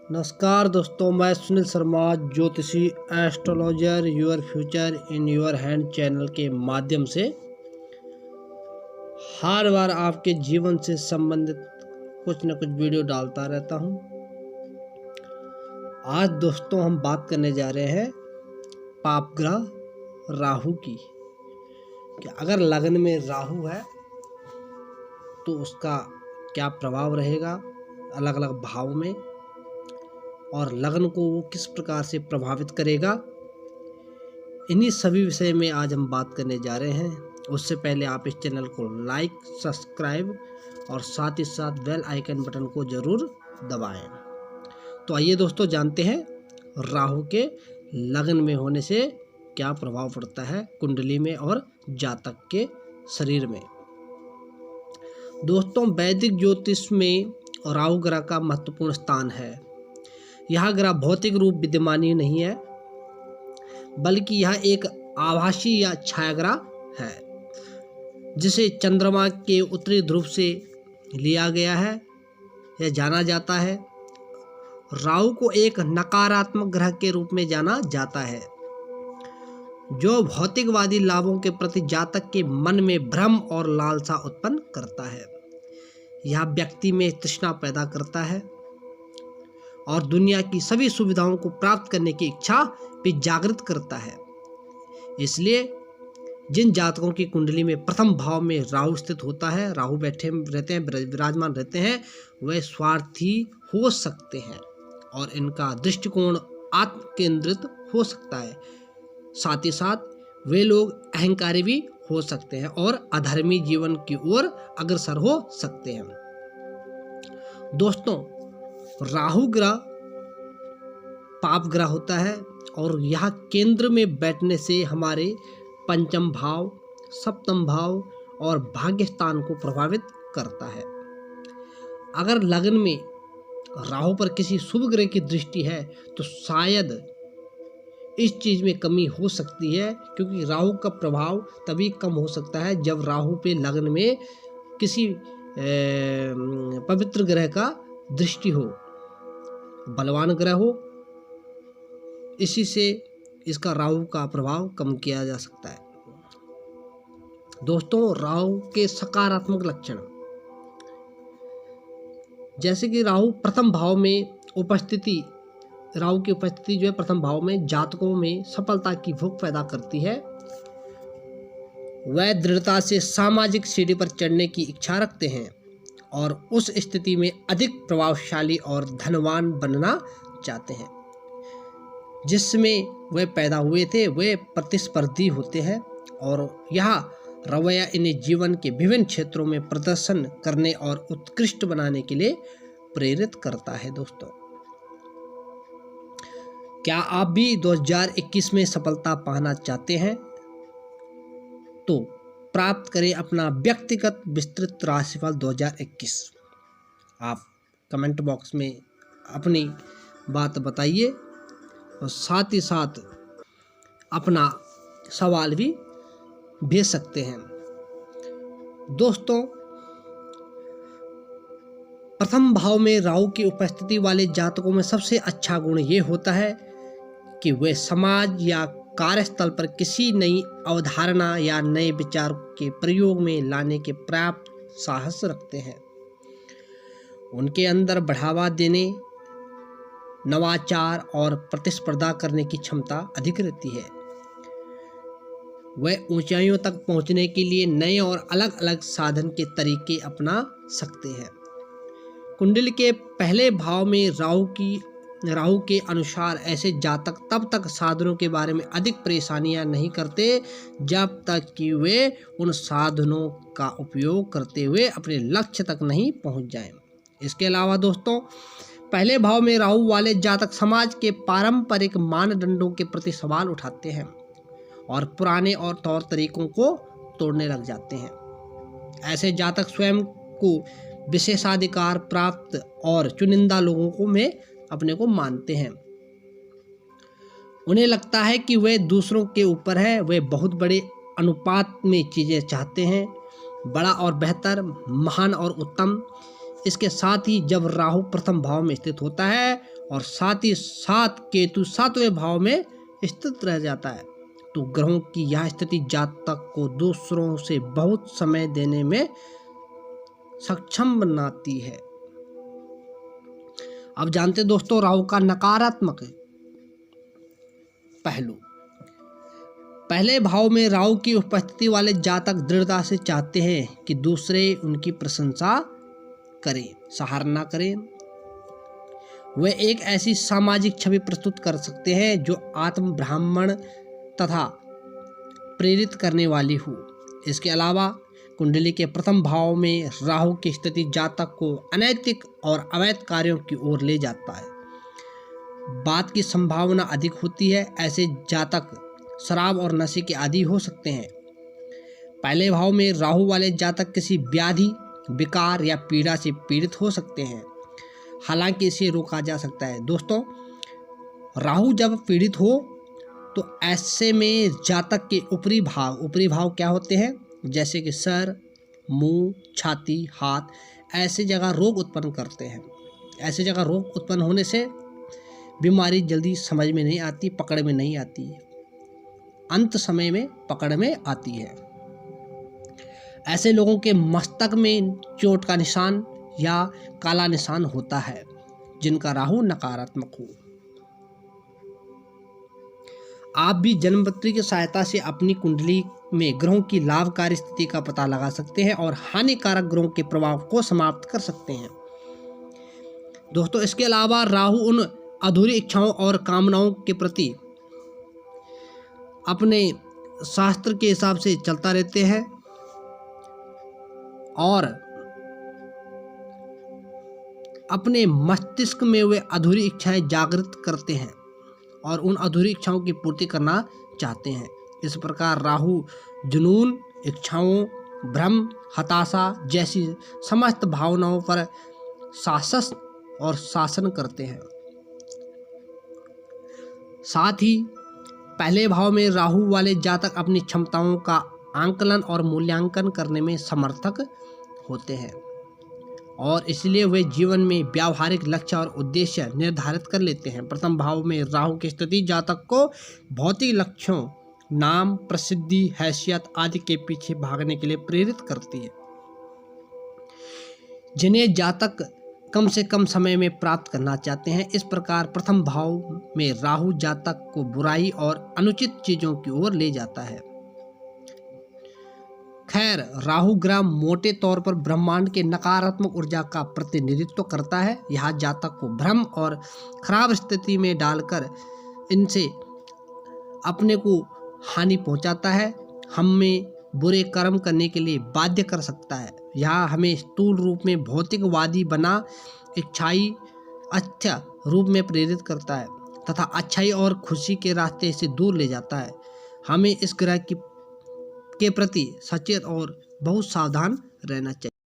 नमस्कार दोस्तों, मैं सुनील शर्मा, ज्योतिषी astrologer your future in your hand channel के माध्यम से हर बार आपके जीवन से संबंधित कुछ न कुछ वीडियो डालता रहता हूं। आज दोस्तों हम बात करने जा रहे हैं पाप ग्रह राहु की। कि अगर लग्न में राहु है तो उसका क्या प्रभाव रहेगा अलग अलग भाव में, और लग्न को वो किस प्रकार से प्रभावित करेगा, इन्हीं सभी विषय में आज हम बात करने जा रहे हैं। उससे पहले आप इस चैनल को लाइक, सब्सक्राइब और साथ ही साथ बेल आइकन बटन को जरूर दबाएं। तो आइए दोस्तों जानते हैं राहु के लग्न में होने से क्या प्रभाव पड़ता है कुंडली में और जातक के शरीर में। दोस्तों, वैदिक ज्योतिष में राहु ग्रह का महत्वपूर्ण स्थान है। यह ग्रह भौतिक रूप विद्यमान ही नहीं है, बल्कि यह एक आभासी या छायाग्रह है जिसे चंद्रमा के उत्तरी ध्रुव से लिया गया है। यह जाना जाता है। राहु को एक नकारात्मक ग्रह के रूप में जाना जाता है जो भौतिकवादी लाभों के प्रति जातक के मन में भ्रम और लालसा उत्पन्न करता है। यह व्यक्ति में तृष्णा पैदा करता है और दुनिया की सभी सुविधाओं को प्राप्त करने की इच्छा भी जागृत करता है। इसलिए जिन जातकों की कुंडली में प्रथम भाव में राहु स्थित होता है, राहु बैठे रहते हैं, विराजमान रहते हैं, वे स्वार्थी हो सकते हैं और इनका दृष्टिकोण आत्म केंद्रित हो सकता है। साथ ही साथ वे लोग अहंकारी भी हो सकते हैं और अधर्मी जीवन की ओर अग्रसर हो सकते हैं। दोस्तों, राहु ग्रह पाप ग्रह होता है और यह केंद्र में बैठने से हमारे पंचम भाव, सप्तम भाव और भाग्य स्थान को प्रभावित करता है। अगर लग्न में राहु पर किसी शुभ ग्रह की दृष्टि है तो शायद इस चीज में कमी हो सकती है, क्योंकि राहु का प्रभाव तभी कम हो सकता है जब राहु पे लग्न में किसी पवित्र ग्रह का दृष्टि हो, बलवान ग्रह हो। इसी से इसका राहु का प्रभाव कम किया जा सकता है। दोस्तों, राहु के सकारात्मक लक्षण, जैसे कि राहु प्रथम भाव में उपस्थिति, राहु की उपस्थिति जो है प्रथम भाव में जातकों में सफलता की भूख पैदा करती है। वह दृढ़ता से सामाजिक सीढ़ी पर चढ़ने की इच्छा रखते हैं और उस स्थिति में अधिक प्रभावशाली और धनवान बनना चाहते हैं। जिसमें वे पैदा हुए थे वे प्रतिस्पर्धी होते हैं और यह रवैया इन्हें जीवन के विभिन्न क्षेत्रों में प्रदर्शन करने और उत्कृष्ट बनाने के लिए प्रेरित करता है। दोस्तों, क्या आप भी 2021 में सफलता पाना चाहते हैं तो प्राप्त करें अपना व्यक्तिगत विस्तृत राशिफल 2021। आप कमेंट बॉक्स में अपनी बात बताइए और साथ ही साथ अपना सवाल भी भेज सकते हैं। दोस्तों, प्रथम भाव में राहु की उपस्थिति वाले जातकों में सबसे अच्छा गुण ये होता है कि वे समाज या कार्यस्थल पर किसी नई अवधारणा या नए विचार के प्रयोग में लाने के पर्याप्त साहस रखते हैं। उनके अंदर बढ़ावा देने, नवाचार और प्रतिस्पर्धा करने की क्षमता अधिक रहती है। वह ऊंचाइयों तक पहुंचने के लिए नए और अलग अलग साधन के तरीके अपना सकते हैं। कुंडली के पहले भाव में राहु के अनुसार ऐसे जातक तब तक साधनों के बारे में अधिक परेशानियां नहीं करते जब तक कि वे उन साधनों का उपयोग करते हुए अपने लक्ष्य तक नहीं पहुंच जाएं। इसके अलावा दोस्तों, पहले भाव में राहु वाले जातक समाज के पारंपरिक मानदंडों के प्रति सवाल उठाते हैं और पुराने और तौर तरीकों को तोड़ने लग जाते हैं। ऐसे जातक स्वयं को विशेषाधिकार प्राप्त और चुनिंदा लोगों को में अपने को मानते हैं। उन्हें लगता है कि वे दूसरों के ऊपर है। वे बहुत बड़े अनुपात में चीजें चाहते हैं, बड़ा और बेहतर, महान और उत्तम। इसके साथ ही जब राहु प्रथम भाव में स्थित होता है और साथ ही साथ केतु 7वें भाव में स्थित रह जाता है। तो ग्रहों की यह स्थिति जातक को दूसरों से बहुत समय देने में सक्षम बनाती है। अब जानते दोस्तों राहु का नकारात्मक पहलू। पहले भाव में राहु की उपस्थिति वाले जातक दृढ़ता से चाहते हैं कि दूसरे उनकी प्रशंसा करें, सराहना करें। वे एक ऐसी सामाजिक छवि प्रस्तुत कर सकते हैं जो आत्म ब्राह्मण तथा प्रेरित करने वाली हो। इसके अलावा कुंडली के प्रथम भाव में राहु की स्थिति जातक को अनैतिक और अवैध कार्यों की ओर ले जाता है। बात की संभावना अधिक होती है। ऐसे जातक शराब और नशे के आदी हो सकते हैं। पहले भाव में राहु वाले जातक किसी व्याधि, विकार या पीड़ा से पीड़ित हो सकते हैं, हालांकि इसे रोका जा सकता है। दोस्तों राहु जब पीड़ित हो तो ऐसे में जातक के ऊपरी भाव क्या होते हैं, जैसे कि सर, मुंह, छाती, हाथ, ऐसे जगह रोग उत्पन्न करते हैं। ऐसे जगह रोग उत्पन्न होने से बीमारी जल्दी समझ में नहीं आती, पकड़ में नहीं आती, अंत समय में पकड़ में आती है। ऐसे लोगों के मस्तक में चोट का निशान या काला निशान होता है जिनका राहु नकारात्मक हो। आप भी जन्मपत्री की सहायता से अपनी कुंडली में ग्रहों की लाभकारी स्थिति का पता लगा सकते हैं और हानिकारक ग्रहों के प्रभाव को समाप्त कर सकते हैं। दोस्तों इसके अलावा राहु उन अधूरी इच्छाओं और कामनाओं के प्रति अपने शास्त्र के हिसाब से चलता रहते हैं और अपने मस्तिष्क में वे अधूरी इच्छाएं जागृत करते हैं और उन अधूरी इच्छाओं की पूर्ति करना चाहते हैं। इस प्रकार राहु जुनून, इच्छाओं, भ्रम, हताशा जैसी समस्त भावनाओं पर शासन करते हैं। साथ ही पहले भाव में राहु वाले जातक अपनी क्षमताओं का आंकलन और मूल्यांकन करने में समर्थक होते हैं और इसलिए वे जीवन में व्यावहारिक लक्ष्य और उद्देश्य निर्धारित कर लेते हैं। प्रथम भाव में राहु की स्थिति जातक को भौतिक लक्ष्यों, नाम, प्रसिद्धि, हैसियत आदि के पीछे भागने के लिए प्रेरित करती है, जिन्हें जातक कम से कम समय में प्राप्त करना चाहते हैं। इस प्रकार प्रथम भाव में राहु जातक को बुराई और अनुचित चीजों की ओर ले जाता है। खैर राहु ग्रह मोटे तौर पर ब्रह्मांड के नकारात्मक ऊर्जा का प्रतिनिधित्व करता है। यह जातक को भ्रम और खराब स्थिति में डालकर इनसे अपने को हानि पहुंचाता है, हमें बुरे कर्म करने के लिए बाध्य कर सकता है। यह हमें स्थूल रूप में भौतिकवादी बना इच्छाई अच्छा रूप में प्रेरित करता है तथा अच्छाई और खुशी के रास्ते से दूर ले जाता है। हमें इस ग्रह के प्रति सचेत और बहुत सावधान रहना चाहिए।